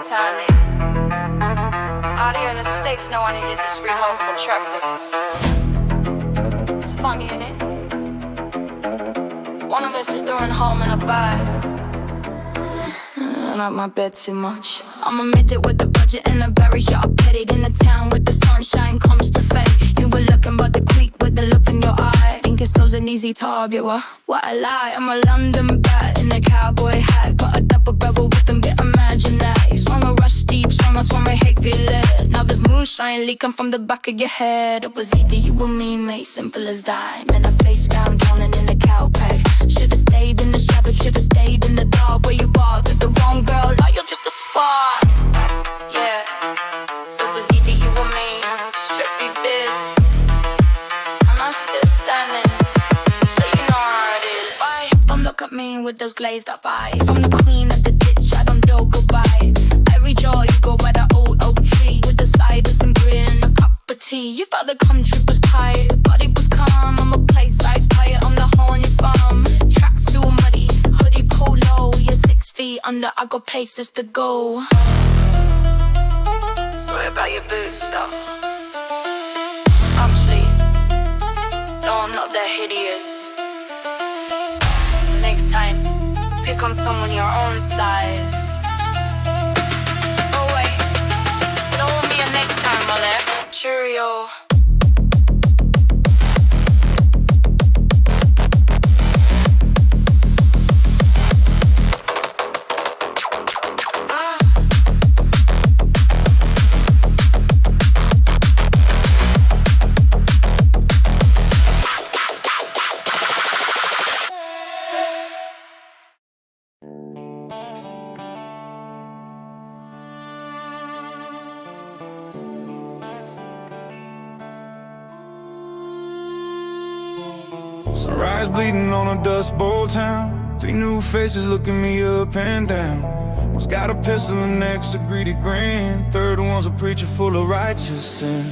Tiny. Out here in the States, no one uses removable trapdoors. It's funny, innit? One of us is doing home in a bag. I like my bed too much. I'm a midget with a budget and a berry shot. I petted in the town with the sunshine comes to fade. You were looking but the creek with the look in your eye. Think it's so's an easy target, what a lie. I'm a London bat in a cowboy hat. Put a double barrel with them, get imagine that. You swung a rush deep, swung I swung a hate lit. Now there's moonshine leaking from the back of your head. It was either you or me, mate, simple as that. Man, I face down, drowning in the cow pack. Should've stayed in the shadow, should've stayed in the dark. Where you barked at the wrong girl, like you're just a spark. Yeah, it was either you or me, strictly this. And I'm still standing, so you know how it is. Why? Don't look at me with those glazed up eyes. I'm the queen of the ditch, I don't do goodbye. Every jaw you go by that old oak tree, with the ciders and grin, a cup of tea. You thought the country was tight, but it was calm. I'm a plate-size pirate, I'm the hole in your farm. Tracks too muddy, hoodie polo. You're 6 feet under, I got places to go. Sorry about your boots, though. Actually, no, I'm not that hideous. Next time, pick on someone your own size. Oh wait, there won't be a next time, will there? Cheerio. Sunrise bleeding on a dust bowl town. 3 new faces looking me up and down. One's got a pistol and next a greedy grin. Third one's a preacher full of righteous sin.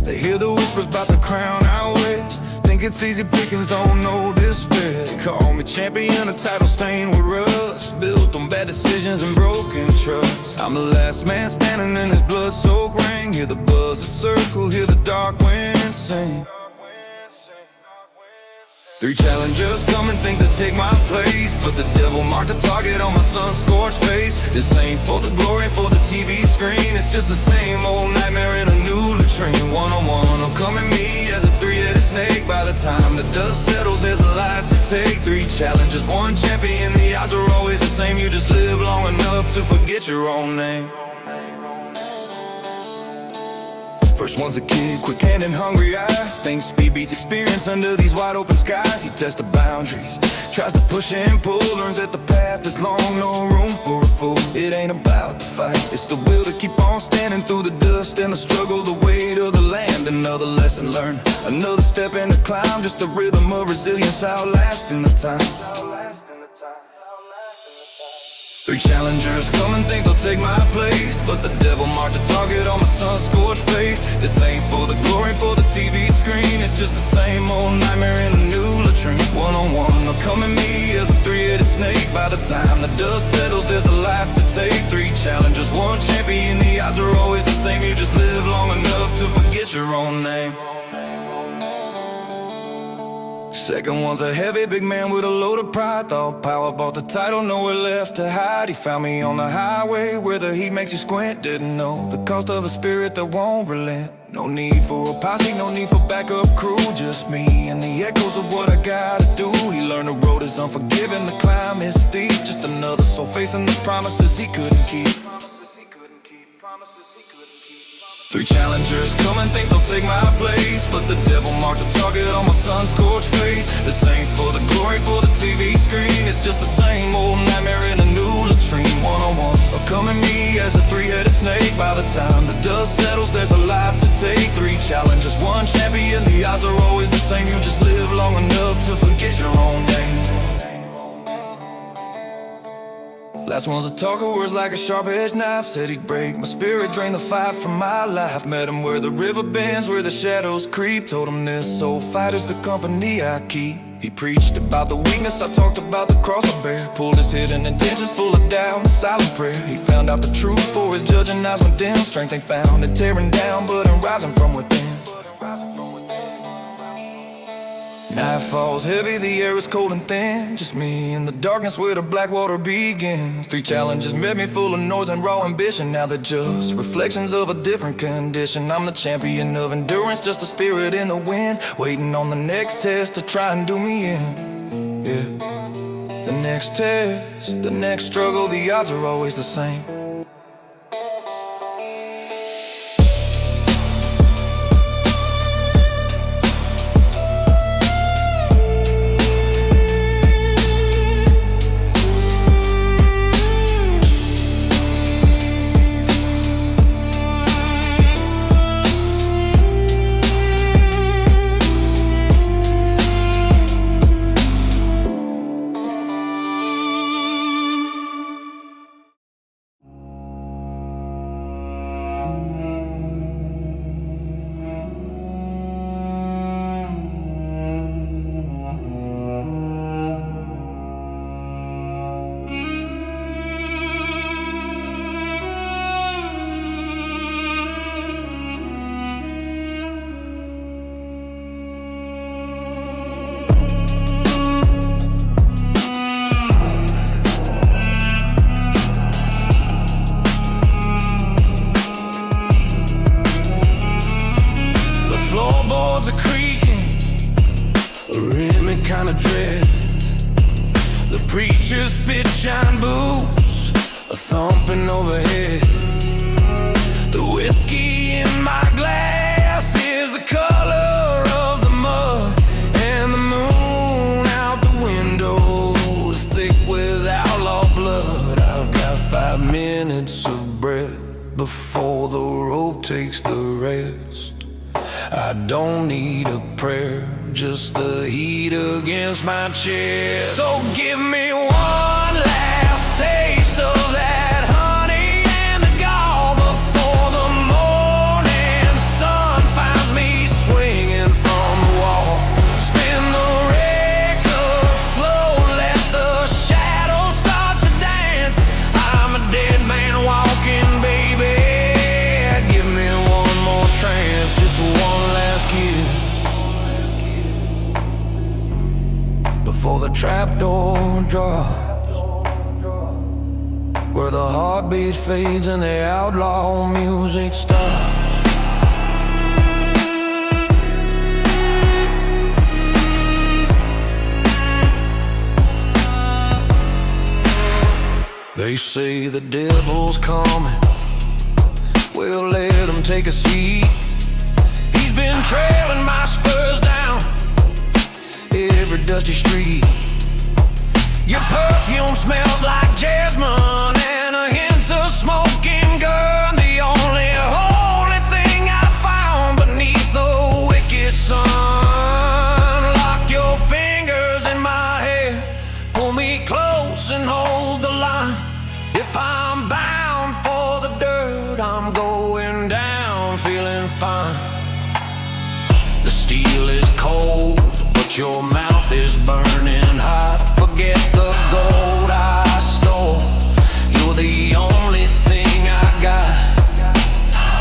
They hear the whispers about the crown out west. Think it's easy pickings, don't know despair. They call me champion, a title stained with rust. Built on bad decisions and broken trust. I'm the last man standing in this blood-soaked ring. Hear the buzz that circle, hear the dark wind sing. 3 challengers come and think to take my place, but the devil marked the target on my sun-scorched face. This ain't for the glory, for the TV screen. It's just the same old nightmare in a new latrine. One-on-one, will come at me as a 3-headed snake. By the time the dust settles, there's a life to take. 3 challengers, 1 champion. The odds are always the same. You just live long enough to forget your own name. First one's a kid, quick hand and hungry eyes. Thinks speed beats experience under these wide open skies. He tests the boundaries, tries to push and pull. Learns that the path is long, no room for a fool. It ain't about the fight, it's the will to keep on standing through the dust and the struggle, the weight of the land. Another lesson learned, another step in the climb. Just the rhythm of resilience outlasting the time. 3 challengers come and think they'll take my place, but the devil marked a target on my sun-scorched face. This ain't for the glory, for the TV screen. It's just the same old nightmare in a new latrine. One-on-one, they'll come at me as a 3-headed snake. By the time the dust settles, there's a life to take. 3 challengers, 1 champion. The odds are always the same. You just live long enough to forget your own name. Second one's a heavy big man with a load of pride. Thought power bought the title, nowhere left to hide. He found me on the highway where the heat makes you squint. Didn't know the cost of a spirit that won't relent. No need for a posse, no need for backup crew. Just me and the echoes of what I gotta do. He learned the road is unforgiving, the climb is steep. Just another soul facing the promises he couldn't keep. 3 challengers come and think they'll take my place, but the devil marked the target on my sun-scorched face. This ain't for the glory, for the TV screen. It's just the same old nightmare in a new latrine. One-on-one, or come at me as a 3-headed snake. By the time the dust settles, there's a life to take. 3 challengers, 1 champion. The odds are always the same. You just live long enough to forget your own name. Last one's a talker, words like a sharp-edged knife. Said he'd break my spirit, drain the fire from my life. Met him where the river bends, where the shadows creep. Told him this old fighter's the company I keep. He preached about the weakness, I talked about the cross I bear. Pulled his hidden intentions full of doubt and silent prayer. He found out the truth for his judging eyes went dim. Strength ain't found in tearing down, but in rising from within. Night falls heavy, the air is cold and thin. Just me in the darkness where the black water begins. 3 challenges met me full of noise and raw ambition. Now they're just reflections of a different condition. I'm the champion of endurance, just a spirit in the wind, waiting on the next test to try and do me in. Yeah, the next test, the next struggle, the odds are always the same. Kinda dread. The preacher's spit shine boots, a thumping overhead. The whiskey in my glass is the color of the mud, and the moon out the window is thick with outlaw blood. I've got 5 minutes of breath before the rope takes the rest. I don't need a prayer, just the heat against my chest. So give me one last taste of that honey and the gall before the morning sun finds me swinging from the wall. Spin the record slow, let the shadows start to dance. I'm a dead man walking, baby. Give me one more chance, just one last kiss before the trapdoor drops, where the heartbeat fades and the outlaw music stops. They say the devil's coming, we'll let him take a seat. He's been trailing my spurs down every dusty street. Your perfume smells like jasmine and a hint of smoking gun. The only holy thing I found beneath the wicked sun. Lock your fingers in my hair, pull me close and hold the line. If I'm bound for the dirt, I'm going down feeling fine. The steel is cold, but your mouth is burning hot. Forget the gold I stole, you're the only thing I got.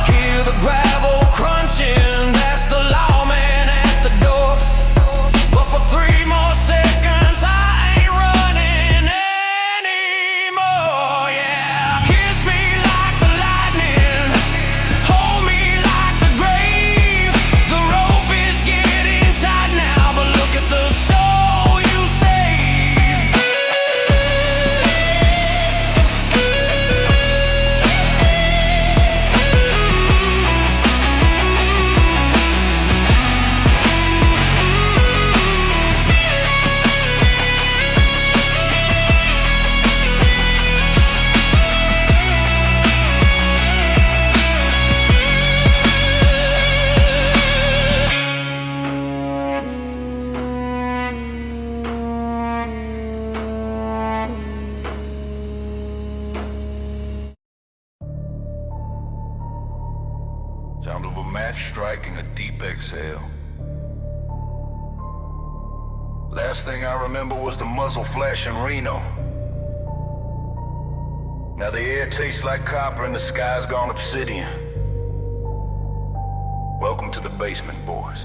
Hear the gravel crunching, that's the lawman at the door. But for 3 more seconds I ain't running anymore. Yeah, kiss me like the lightning, hold me like the grave. The rope is getting tight now, but look at the soul you saved. Sound of a match striking a deep exhale. Last thing I remember was the muzzle flash in Reno. Now the air tastes like copper and the sky's gone obsidian. Welcome to the basement, boys.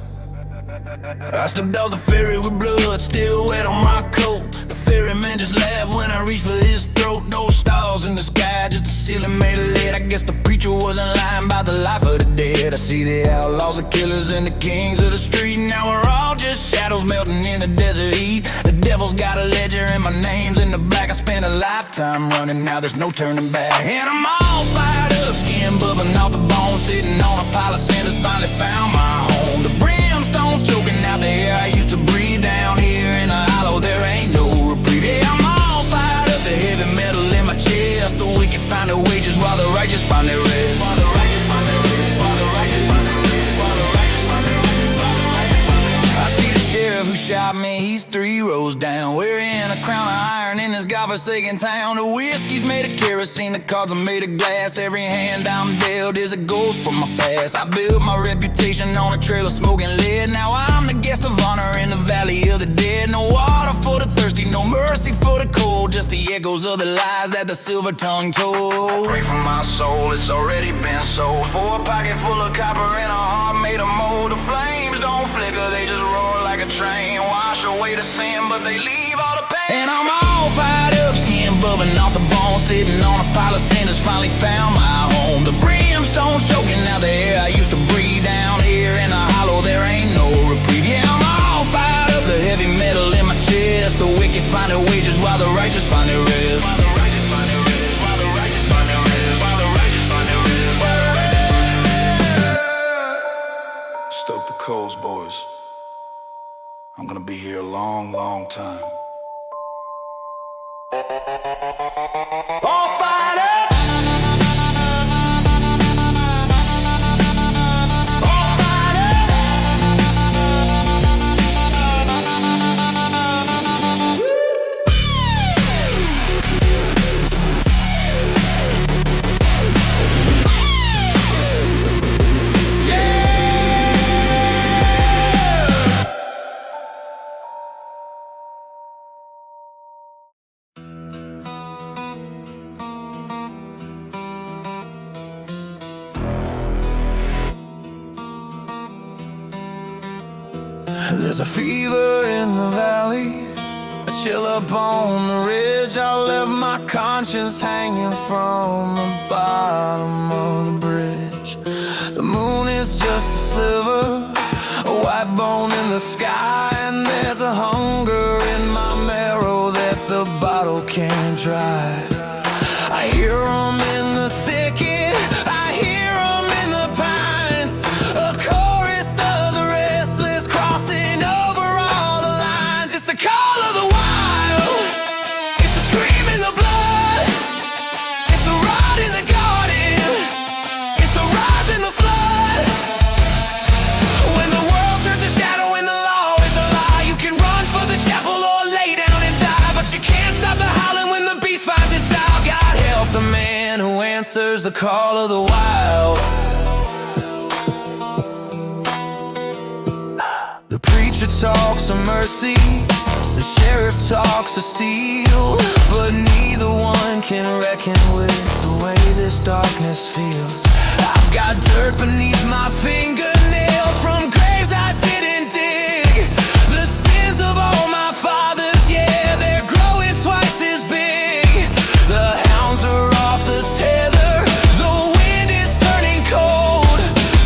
I stepped off the ferry with blood still wet on my coat. The ferryman just laughed when I reached for his throat. No stars in the sky, just a ceiling made of lead. I guess the preacher wasn't lying about the life of the dead. I see the outlaws, the killers, and the kings of the street. Now we're all just shadows melting in the desert heat. The devil's got a ledger and my name's in the black. I spent a lifetime running, now there's no turning back. And I'm all fired up, skin bubbling off the bone, sitting on a pile of cinders, finally found my home. The brimstone's choking out the air I used to breathe. Down here in the hollow, there ain't no reprieve. Yeah, I'm all fired up, the heavy metal in my chest. The wicked find their wages while the righteous find their rest. While the righteous find their rest, while the righteous find their rest, while the righteous find their rest, while the righteous find their rest. I see the sheriff who shot me, he's 3 rows down, wearing a crown of iron in this godforsaken town. The whiskey's made of kerosene, the cards are made of glass. Every hand I'm dealt is a ghost from my past. I built my reputation on a trail of smoking lead. Now I'm the guest of honor in the valley of the dead. No water for the thirsty, no mercy for the cold, just the echoes of the lies that the silver tongue told. Pray for my soul, it's already been sold. For a pocket full of copper and a heart made of mold. The flames don't flicker, they just roar like a train. Wash away the sin, but they leave all the pain. And I'm all fired up, skin bubbling off the bone, sitting on a pile of cinders, finally found my home. The brimstone's choking out the air I used to breathe. Down here in the hollow, there ain't no reprieve. Yeah, I'm all fired up, the heavy metal in my chest. The wicked find their wages while the righteous find their rest. While the righteous find their rest, while the righteous find their rest, while the righteous find their rest, while the righteous. Stoke the coals, boys. I'm gonna be here a long, long time. All fired up. All fired up. There's a fever in the valley, a chill up on the ridge. I left my conscience hanging from the bottom of the bridge. The moon is just a sliver, a white bone in the sky. And there's a hunger in my marrow that the bottle can't dry. I hear 'em in the thicket, I hear 'em in the pines. A chorus of the restless crossing over all the lines. It's the call of the wild, it's the scream in the blood, it's the rot in the garden, it's the rise in the flood. When the world turns to shadow and the law is a lie, you can run for the chapel or lay down and die, but you can't stop the howling when the beast finds its style. God help the man who answers the call of the wild. The preacher talks of mercy, the sheriff talks of steel, but neither one can reckon with the way this darkness feels. I've got dirt beneath my fingernails from graves I didn't dig. The sins of all my fathers, yeah, they're growing twice as big. The hounds are off the tether, the wind is turning cold.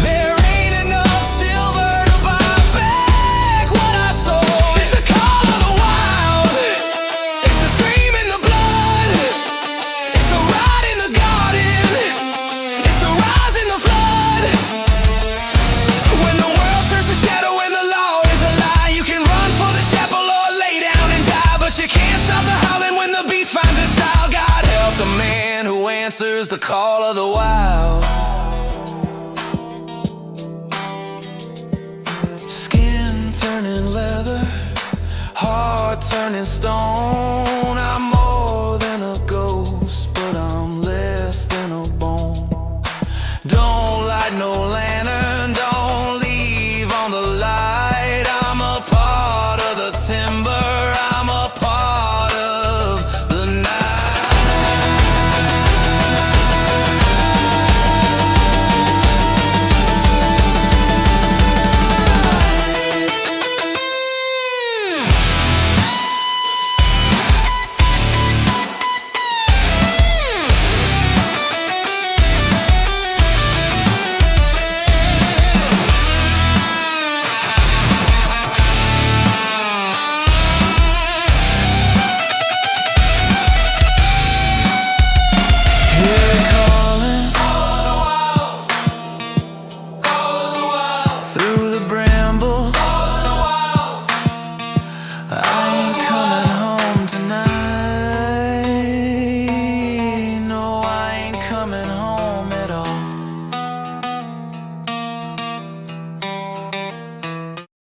There ain't enough silver to buy back what I sold. It's the call of the wild, it's the scream in the blood, it's the rot in the garden, it's the rise in the flood. When the world turns to shadow and the law is a lie, you can run for the chapel or lay down and die, but you can't stop the howling when the beast finds its style. God help the man who answers the call of the wild. Skin turning leather, heart turning